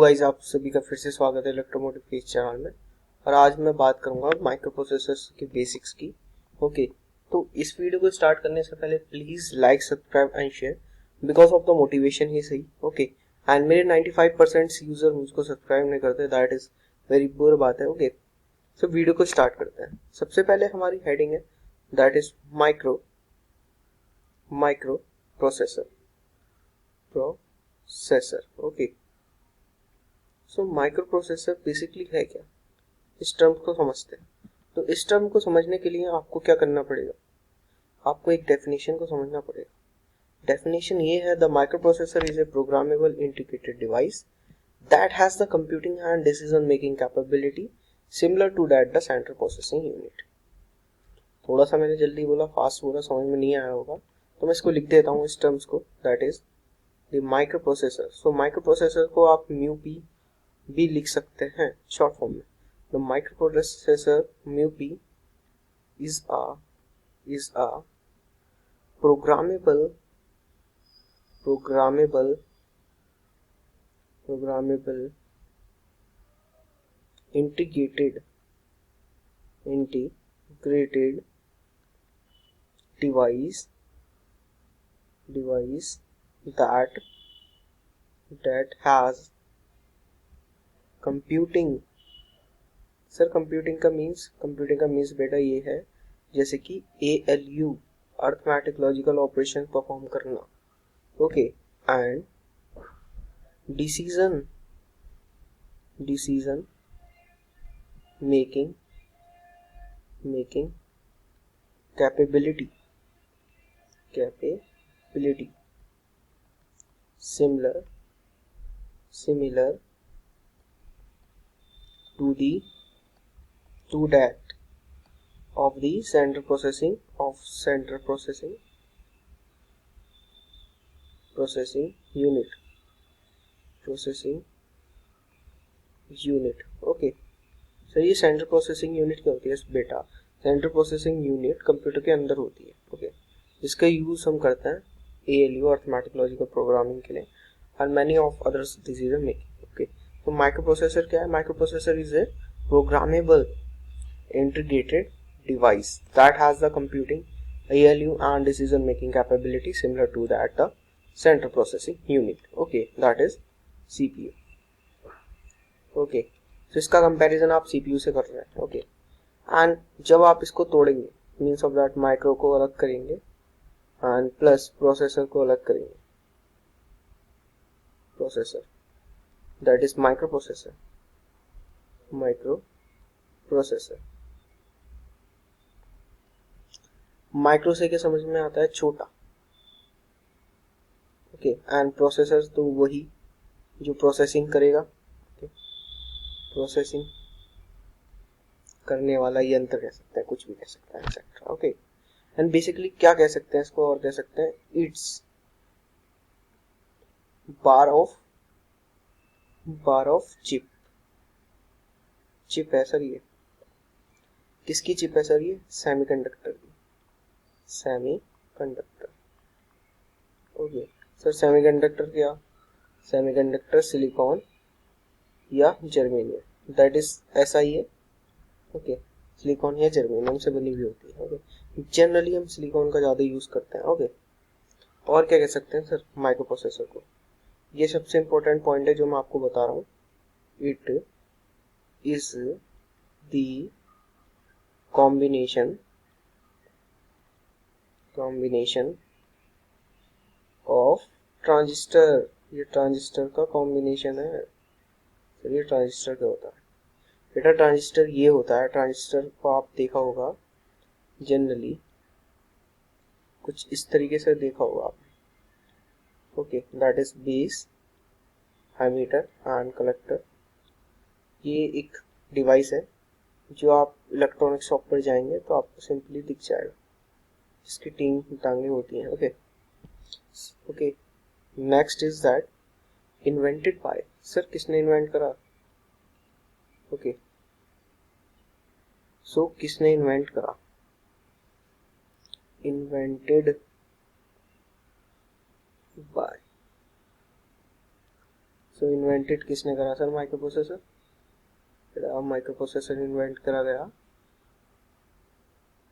Guys, आप सभी का फिर से स्वागत है इलेक्ट्रोमोटिव के इस चैनल में। और आज मैं बात करूंगा माइक्रो प्रोसेसर्स के बेसिक्स की। ओके, तो इस वीडियो को स्टार्ट करने से पहले please like, subscribe and share because of the motivation ही सही। ओके, एंड मेरे 95% यूजर मुझको सब्सक्राइब नहीं करते, दैट इज वेरी बुरी बात है। ओके, तो वीडियो को स्टार्ट करते हैं। सबसे पहले हमारी हेडिंग है that is micro processor. Okay, so micro processor basically है क्या, इस टर्म को समझते हैं। तो इस टर्म को समझने के लिए आपको क्या करना पड़ेगा, आपको एक डेफिनेशन को समझना पड़ेगा। डेफिनेशन ये है, the microprocessor is a programmable integrated device that has the computing and decision making capability similar to that the central processing unit. थोड़ा सा मैंने जल्दी बोला, फास्ट बोला, समझ में नहीं आया होगा, तो मैं इसको लिख देता हूँ इस टर्म्स को, that is the micro processor. So micro processor को आप म्यू पी भी लिख सकते हैं शॉर्ट फॉर्म में। The microprocessor MUP is a programmable integrated device that has computing। Sir computing का मीन्स बेटा ये है जैसे कि ALU arithmetic logical operation perform करना। Okay, and decision making capability similar to that of the central processing unit। Okay, sir ये central processing unit क्या होती है बेटा? सेंट्रल प्रोसेसिंग यूनिट कंप्यूटर के अंदर होती है। ओके, इसका यूज हम करते हैं ALU अर्थमेटिक लॉजिकल प्रोग्रामिंग के लिए and many of others decision making। Okay, तो माइक्रो प्रोसेसर क्या है? Micro processor is a programmable integrated device that has the computing, ALU and decision making capability similar to that the central processing unit। okay, that is CPU। okay, तो इसका comparison आप CPU से कर रहे हैं। Okay, and जब आप इसको तोड़ेंगे मीन्स ऑफ दैट माइक्रो को अलग करेंगे एंड प्लस प्रोसेसर को अलग करेंगे, processor that is micro processor. Micro से क्या समझ में आता है? छोटा। ओके, एंड प्रोसेसर तो वही जो प्रोसेसिंग करेगा। प्रोसेसिंग करने वाला यंत्र कह सकते हैं, कुछ भी कह सकते हैं एक्सेट्रा। ओके, एंड बेसिकली क्या कह सकते हैं इसको, और कह सकते हैं इट्स बार ऑफ चिप है सर। ये किसकी चिप है सर? ये सेमीकंडक्टर की, सेमीकंडक्टर। ओके सर, सेमीकंडक्टर क्या? सेमीकंडक्टर सिलिकॉन या जर्मेनियम, दैट इज ऐसा ही है। ओके, सिलिकॉन या जर्मेनियम से बनी हुई होती है। ओके, जनरली हम सिलिकॉन का ज़्यादा यूज़ करते हैं। ओके, और क्या कह सकते हैं सर माइक्रो प्रोसेसर को? ये सबसे इम्पोर्टेंट पॉइंट है जो मैं आपको बता रहा हूँ। It is the combination of transistor. ये ट्रांजिस्टर का कॉम्बिनेशन है सर। ये ट्रांजिस्टर क्या होता है बेटा? ट्रांजिस्टर ये होता है, ट्रांजिस्टर को आप देखा होगा जनरली कुछ इस तरीके से देखा होगा आपने। Okay, that is base, emitter and collector. ये एक डिवाइस है जो आप इलेक्ट्रॉनिक शॉप पर जाएंगे तो आपको सिंपली दिख जाएगा, जिसकी तीन टांगे होती हैं। Okay, next is that invented by. Sir किसने इन्वेंट करा? ओके, सो किसने इन्वेंट करा? इन्वेंटेड बाय सो इन्वेंटेड किसने करा sir? Microprocessor. Microprocessor invent करा गया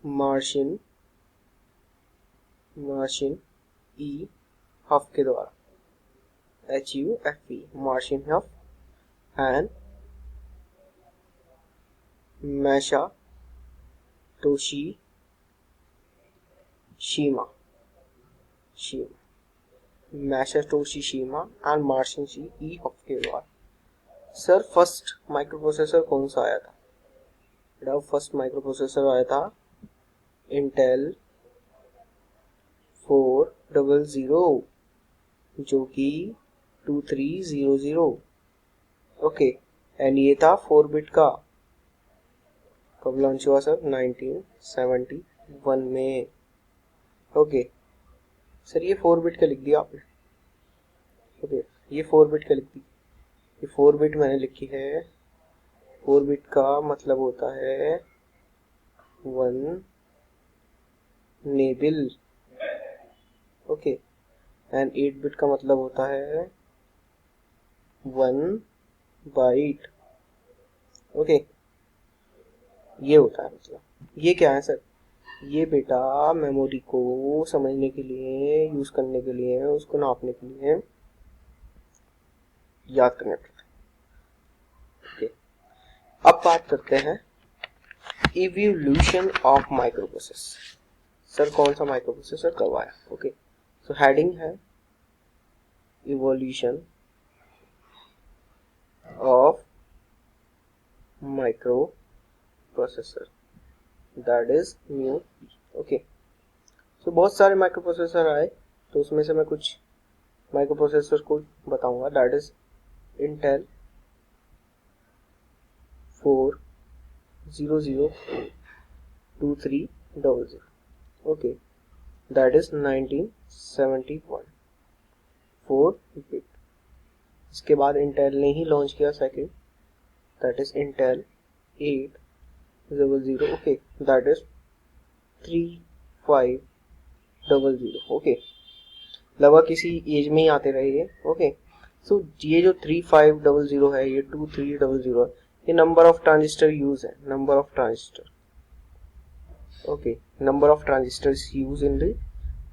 मार्शिन ई हफ के द्वारा, HUFE, Marcian Hoff and Masatoshi Shima Masatoshi Shima and Marcian E Hoff के द्वारा। सर फर्स्ट माइक्रो प्रोसेसर कौन सा आया था? फर्स्ट माइक्रो प्रोसेसर आया था इंटेल 400 जो कि 2300। ओके, एंड ये था 4 बिट का। कब लॉन्च हुआ सर? 1971 में। ओके सर, ये 4 बिट का लिख दिया आपने। ओके, ये 4 बिट का लिख दी। ये 4 बिट मैंने लिखी है। 4 बिट का मतलब होता है 1 नेबल। ओके, एंड 8 बिट का मतलब होता है 1 बाइट। ओके, ये होता है मतलब। ये क्या है सर? ये बेटा मेमोरी को समझने के लिए, यूज करने के लिए, उसको नापने के लिए याद करने पड़ता है। ओके, अब बात करते हैं evolution of microprocessor. Sir कौन सा माइक्रो प्रोसेसर कब आया? ओके, सो हेडिंग है evolution of microprocessor, that is new. Okay, so बहुत सारे माइक्रो प्रोसेसर आए, तो उसमें से मैं कुछ माइक्रो प्रोसेसर को बताऊंगा। That is Intel 4002300। Okay, that is 1971, 4 bit. इसके बाद इंटेल ने ही लॉन्च किया second, that is Intel 800। Okay, that is 3500। Okay, लगभग किसी एज में ही आते रहे ये। ओके, सो ये जो 3500 है, ये 2300 है, ये नंबर ऑफ ट्रांजिस्टर यूज है, number of transistor. Okay, number of transistors use in the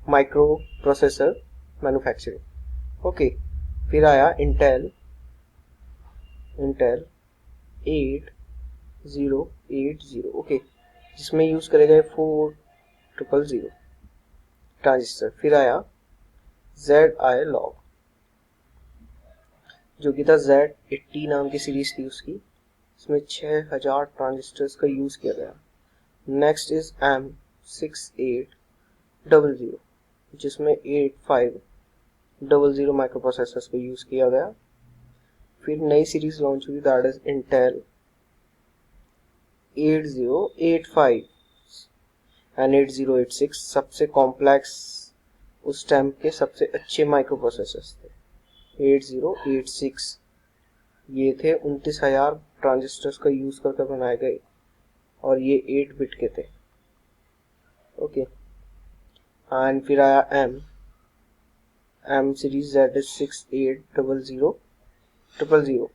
micro processor manufacturing. Okay, फिर आया इंटेल 8080। ओके, जिसमें यूज करे गए 4000 ट्रांजिस्टर। फिर आया ZILOG जो कि था Z80 नाम की सीरीज थी उसकी, इसमें 6000 ट्रांजिस्टर्स का यूज किया गया। नेक्स्ट इज M6800 जिसमें 8500 माइक्रो प्रोसेसर्स का यूज किया गया। फिर नई सीरीज लॉन्च हुई, दैट इज इंटेल 8085 एंड 8086। सबसे कॉम्प्लेक्स उस टाइम के सबसे अच्छे माइक्रो प्रोसेसर्स थे। 8086 ये थे 29,000 ट्रांजिस्टर्स का यूज करके बनाए गए, और ये 8 बिट के थे। ओके, एंड फिर आया M series, that is 6800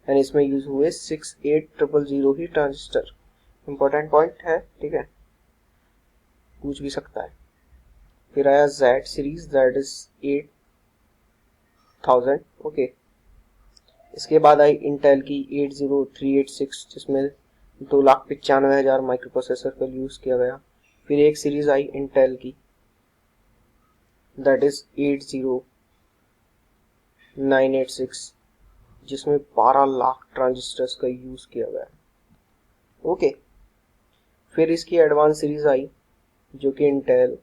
and इसमें यूज हुए 6800 ही ट्रांजिस्टर। इंपॉर्टेंट पॉइंट है, ठीक है, पूछ भी सकता है। फिर आया Z series, that is 8000। Okay, इसके बाद आई इंटेल की 80386 जिसमें 2,95,000 माइक्रो प्रोसेसर का यूज किया गया। फिर एक सीरीज आई इंटेल की, दैट इज 80986 जिसमें 12 लाख ट्रांजिस्टर्स का यूज किया गया। ओके, फिर इसकी एडवांस सीरीज आई जो कि इंटेल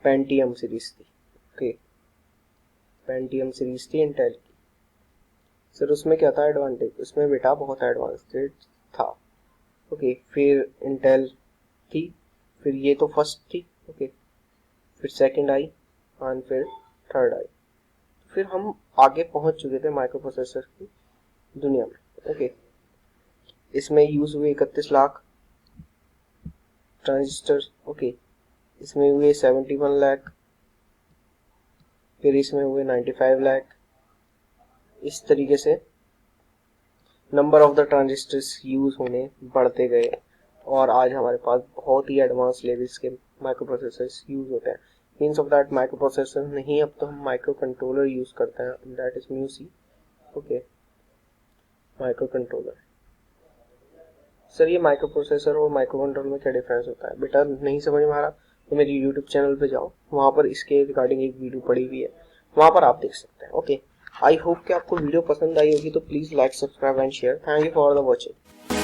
पेंटियम सीरीज थी। ओके, पेंटियम सीरीज थी इंटेल की। सर उसमें क्या था एडवांटेज? उसमें बेटा बहुत एडवांस्ड था। ओके, फिर इंटेल थी, फिर ये तो फर्स्ट थी। ओके, फिर सेकंड आई एंड फिर थर्ड आई। फिर हम आगे पहुंच चुके थे माइक्रो प्रोसेसर की दुनिया में। ओके, इसमें यूज हुए 31 लाख ट्रांजिस्टर। ओके, इसमें हुए 71 लाख फिर इसमें हुए 95 लाख। इस तरीके से number of the transistors use होने बढ़ते गए और आज हमारे पास बहुत ही एडवांस लेवल्स के माइक्रो प्रोसेसर्स यूज होते हैं। Means of that micro processor नहीं, अब तो हम माइक्रो कंट्रोलर यूज करते हैं, that is Meucci. Okay, micro controller. Sir ये माइक्रो प्रोसेसर और माइक्रो कंट्रोलर में क्या डिफरेंस होता है? बेटा नहीं समझ में आ रहा तो मेरे यूट्यूब चैनल पे जाओ, वहाँ पर इसके रिगार्डिंग एक वीडियो पड़ी हुई है, वहाँ पर आप देख सकते हैं। ओके, आई होप कि आपको वीडियो पसंद आई होगी, तो please like, subscribe and share. Thank you for the watching.